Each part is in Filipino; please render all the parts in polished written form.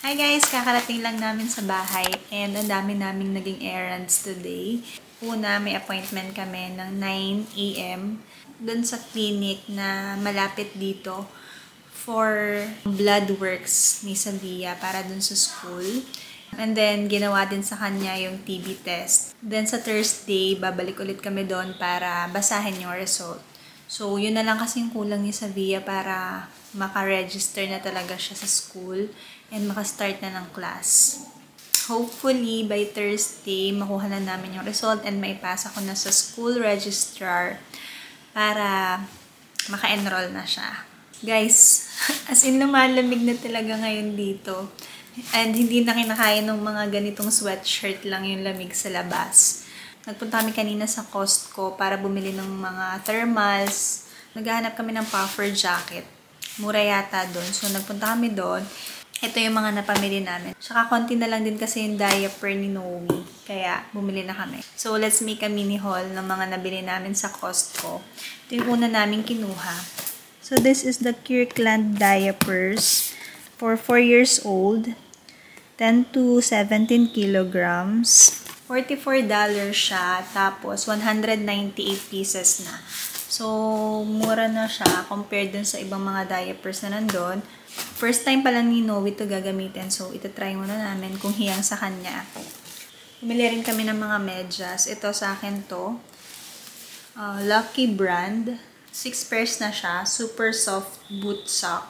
Hi guys! Kakarating lang namin sa bahay and ang dami naming naging errands today. Una, may appointment kami ng 9 AM dun sa clinic na malapit dito for blood works ni Savia para dun sa school. And then, ginawa din sa kanya yung TB test. Then sa Thursday, babalik ulit kami doon para basahin yung result. So, yun na lang kasi yung kulang ni Savia para maka-register na talaga siya sa school and maka-start na ng class. Hopefully, by Thursday, makuha na namin yung result and maipasa ko na sa school registrar para maka-enroll na siya. Guys, as in lumalamig na talaga ngayon dito. And hindi na kinakaya ng mga ganitong sweatshirt lang yung lamig sa labas. Nagpunta kami kanina sa Costco para bumili ng mga thermals. Naghahanap kami ng puffer jacket. Mura yata doon. So, nagpunta kami doon. Ito yung mga napamili namin. Tsaka konti na lang din kasi yung diaper ni Noe. Kaya, bumili na kami. So, let's make a mini haul ng mga nabili namin sa Costco. Ito yung una namin kinuha. So, this is the Kirkland diapers for 4 years old. 10 to 17 kilograms. $44 siya. Tapos, 198 pieces na. So, mura na siya compared dun sa ibang mga diapers na nandun. First time pa lang ni Noe ito gagamitin. So, ito try muna namin kung hiyang sa kanya. Bumili rin kami ng mga medyas. Ito sa akin to. Lucky brand. 6 pairs na siya. Super soft boot sock.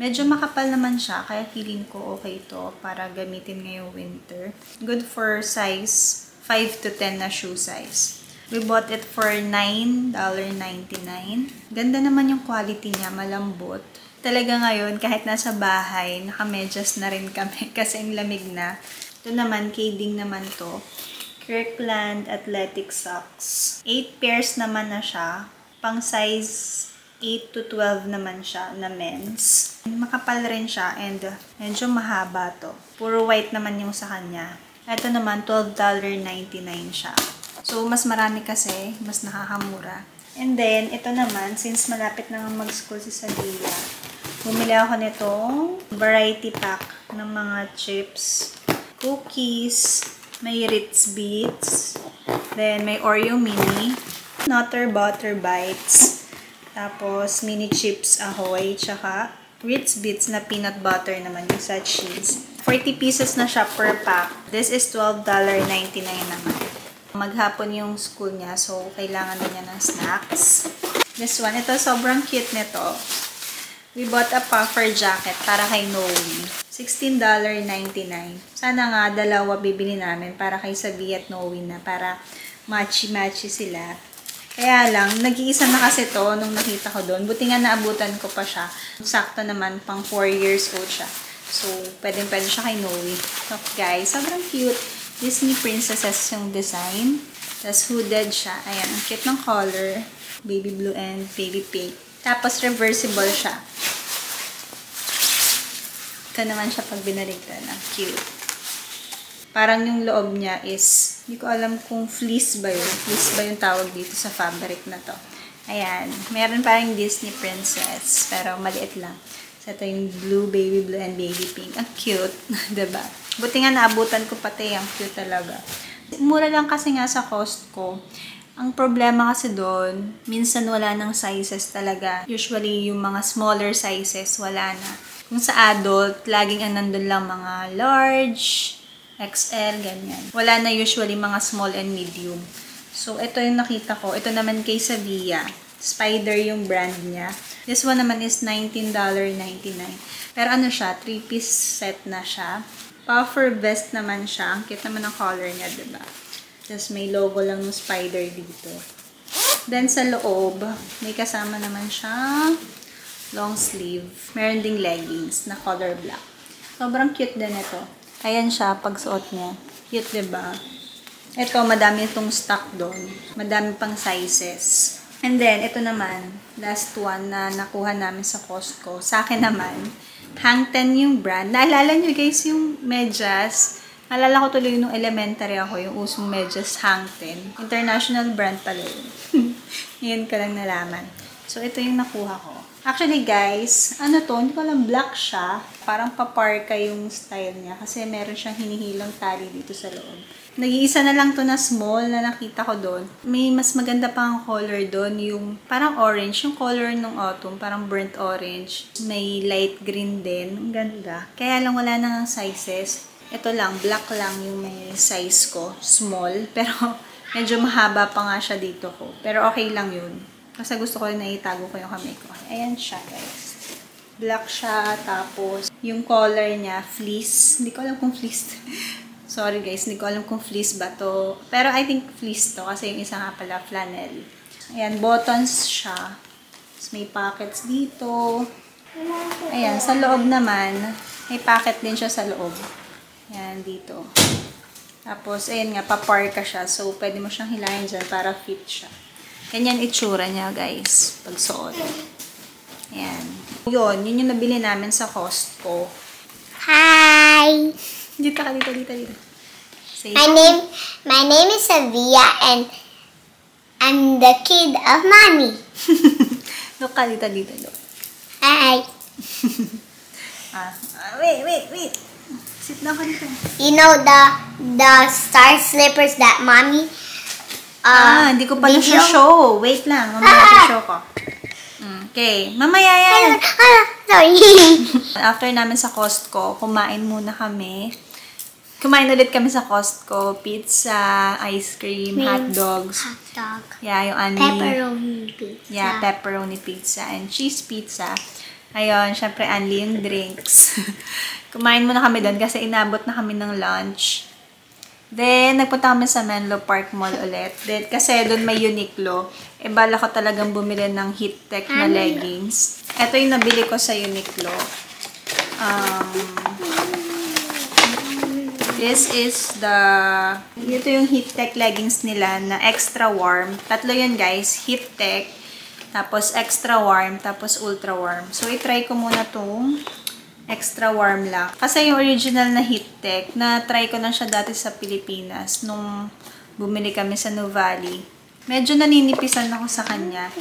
Medyo makapal naman siya. Kaya feeling ko okay to para gamitin ngayong winter. Good for size 5 to 10 na shoe size. We bought it for $9.99. Ganda naman yung quality niya. Malambot. Talaga ngayon, kahit nasa bahay, nakamedyas na rin kami kasi ang lamig na. Ito naman, Kading naman to. Kirkland Athletic Socks. 8 pairs naman na siya. Pang size 8 to 12 naman siya na men's. Makapal rin siya and medyo mahaba to. Puro white naman yung sa kanya. Ito naman, $12.99 siya. So, mas marami kasi, mas nakakamura. And then, ito naman, since malapit na mag-school si Savia, bumili ako nitong variety pack ng mga chips, cookies, may Ritz Bits, then may Oreo Mini, Nutter Butter Bites, tapos mini chips Ahoy, tsaka Ritz Bits na peanut butter naman yung sa cheese. 40 pieces na siya per pack. This is $12.99 naman. Maghapon yung school niya, so kailangan din niya ng snacks. This one, ito sobrang cute nito. We bought a puffer jacket para kay Noe. $16.99. Sana nga dalawa bibili namin para kay Savia at Noe na para matchy-matchy sila. Kaya lang, nag-iisa na kasi to nung nakita ko doon. Buti nga naabutan ko pa siya. Sakto naman, pang 4 years old siya. So, pwede siya kay Noe. Look guys, sobrang cute. Disney princesses yung design. Tapos hooded siya. Ayan, ang cute ng color. Baby blue and baby pink. Tapos reversible siya. Ito naman siya pag binaligtad. Ang cute. Parang yung loob niya is, hindi ko alam kung fleece ba yun. Fleece ba yung tawag dito sa fabric na to. Ayan. Meron parang Disney princess. Pero maliit lang. So, ito yung blue, baby blue, and baby pink. Ang cute. Diba? Buti nga naabutan ko pati. Ang cute talaga. Mura lang kasi nga sa Costco. Ang problema kasi doon, minsan wala ng sizes talaga. Usually, yung mga smaller sizes, wala na. Kung sa adult, laging nandun lang mga large, XL, ganyan. Wala na usually mga small and medium. So, ito yung nakita ko. Ito naman kay Savia. Spider yung brand niya. This one naman is $19.99. Pero ano siya, 3-piece set na siya. Puffer vest naman siya. Ang cute naman ang color niya, diba? Tapos may logo lang ng spider dito. Then sa loob, may kasama naman siya long sleeve. Meron ding leggings na color black. Sobrang cute din ito. Ayan siya pag suot niya. Cute, diba? Ito, madami itong stock doon. Madami pang sizes. And then, ito naman, last one na nakuha namin sa Costco. Sa akin naman, Hang Ten yung brand. Naalala nyo guys yung medyas? Naalala ko tuloy nung elementary ako, yung usong medyas Hang Ten. International brand pala yun. Ngayon ko lang nalaman. So, ito yung nakuha ko. Actually guys, ano to, hindi ko alam, black siya. Parang paparka yung style niya kasi meron siyang hinihilang tali dito sa loob. Nag-iisa na lang to na small na nakita ko doon. May mas maganda pang color doon, yung parang orange, yung color ng autumn, parang burnt orange. May light green din, ang ganda. Kaya lang wala nang sizes. Ito lang, black lang yung may size ko, small, pero medyo mahaba pa nga siya dito ko. Pero okay lang yun. Kasi gusto ko rin na itago ko yung kamay ko. Ayan siya, guys. Black siya, tapos yung color niya, fleece. Hindi ko alam kung fleece. Sorry guys, hindi ko alam kung fleece ba to. Pero I think fleece to kasi yung isa nga pala, flannel. Ayan, buttons siya. Tapos may pockets dito. Ayan, sa loob naman, may pocket din siya sa loob. Ayan, dito. Tapos, ayan nga, paparka siya. So, pwede mo siyang hilahin dyan para fit siya. Ganyan itsura niya, guys. Pag suot. Ayan. Yun yung nabili namin sa Costco. Hi! Dito ka, dito. Say My name is Savia and I'm the kid of Mommy. Look ka, dito. Look. Hi! Wait. Sit down ka dito. You know the star slippers that Mommy Hindi ko pa na siya show. Wait lang, mamaya show ko. Okay, mamaya yan. Sorry. After namin sa Costco, kumain muna kami. Kumain ulit kami sa Costco. Pizza, ice cream, hot dogs. Hot dog. Yeah, yung Pepperoni pizza. Yeah, pepperoni pizza and cheese pizza. Ayun, syempre, Anli yung drinks. Kumain muna kami doon kasi inabot na kami ng lunch. Then, nagpunta kami sa Menlo Park Mall ulit. Then, kasi doon may Uniqlo. Bala ko talagang bumili ng Heat Tech na leggings. Ito yung nabili ko sa Uniqlo. Ito yung Heat Tech leggings nila na extra warm. Tatlo yun guys. Heat Tech, tapos extra warm, tapos ultra warm. So, i-try ko muna tong extra warm lang. Kasi yung original na Heat Tech, na-try ko na siya dati sa Pilipinas nung bumili kami sa Nuvali. Medyo naninipisan ako sa kanya.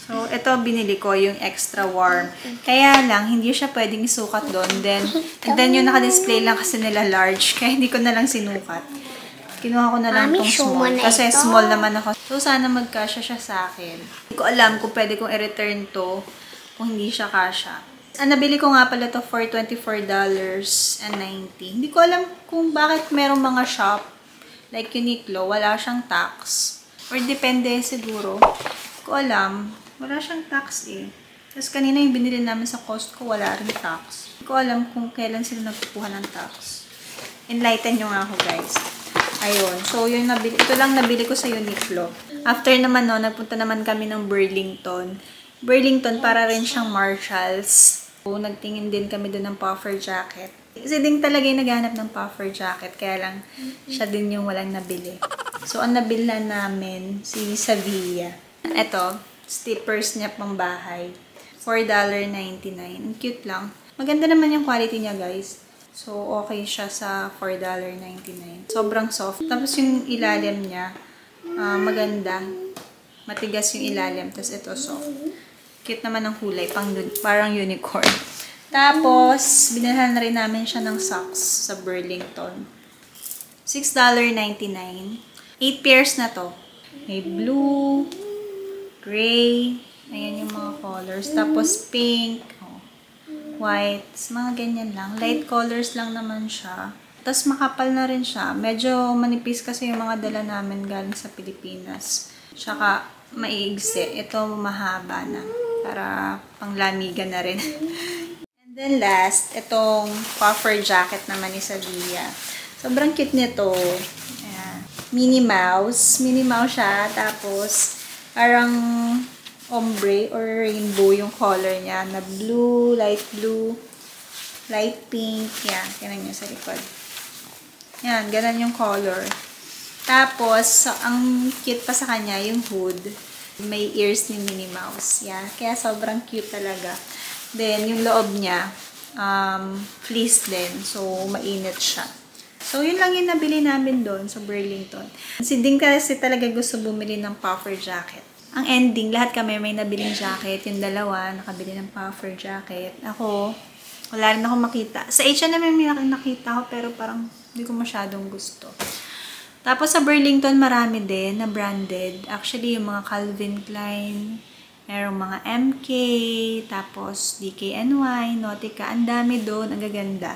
So, ito binili ko, yung extra warm. Kaya lang, hindi siya pwedeng isukat doon. Then yung naka-display lang kasi nila large, kaya hindi ko na lang sinukat. Kinuha ko na lang tong small. Kasi small naman ako. So, sana magkasya siya sa akin. Hindi ko alam kung pwede kong i-return to kung hindi siya kasya. Nabili ko nga pala to for $24.90. Hindi ko alam kung bakit merong mga shop like Uniqlo, wala siyang tax. Or depende siguro. Hindi ko alam. Wala siyang tax eh. Tapos kanina yung binili namin sa Costco, wala rin tax. Hindi ko alam kung kailan sila nagkukuha ng tax. Enlighten nyo nga ako guys. Ayun. So, ito lang nabili ko sa Uniqlo. After naman no, nagpunta naman kami ng Burlington. Burlington, para rin siyang Marshalls. So, nagtingin din kami doon ng puffer jacket. Kasi din talaga yung naghanap ng puffer jacket. Kaya lang, siya din yung walang nabili. So, ang nabili namin, si Savia. Ito, stickers niya pang bahay. $4.99. Ang cute lang. Maganda naman yung quality niya, guys. So, okay siya sa $4.99. Sobrang soft. Tapos yung ilalim niya, maganda. Matigas yung ilalim. Tapos ito, soft. Cute naman ang kulay. Parang unicorn. Tapos, binilhan na rin namin siya ng socks sa Burlington. $6.99. 8 pairs na to. May blue, gray, ayan yung mga colors. Tapos pink, white, mga ganyan lang. Light colors lang naman siya. Tapos makapal na rin siya. Medyo manipis kasi yung mga dala namin galing sa Pilipinas. Tsaka maiigsi. Ito mahaba na. Para panglamigan na rin. And then last, itong puffer jacket naman ni Savia. Sobrang cute nito. Ayan. Minnie Mouse. Minnie Mouse siya. Tapos, parang ombre or rainbow yung color niya. Na blue, light pink. Yan. Ganun yung sa likod. Yan. Ganun yung color. Tapos, ang cute pa sa kanya, yung hood. May ears ni Minnie Mouse. Yan. Kaya sobrang cute talaga. Then, yung loob niya, fleece din. So, mainit siya. So, yun lang yung nabili namin doon sa Burlington. Si Ding kasi talaga gusto bumili ng puffer jacket. ang ending, lahat kami may nabiling jacket. Yung dalawa, nakabili ng puffer jacket. Ako, wala rin ako makita. Sa H&M may nakita ko, pero parang hindi ko masyadong gusto. Tapos sa Burlington, marami din na branded. Actually, yung mga Calvin Klein, merong mga MK, tapos DKNY, Nautica, ang dami doon, ang gaganda.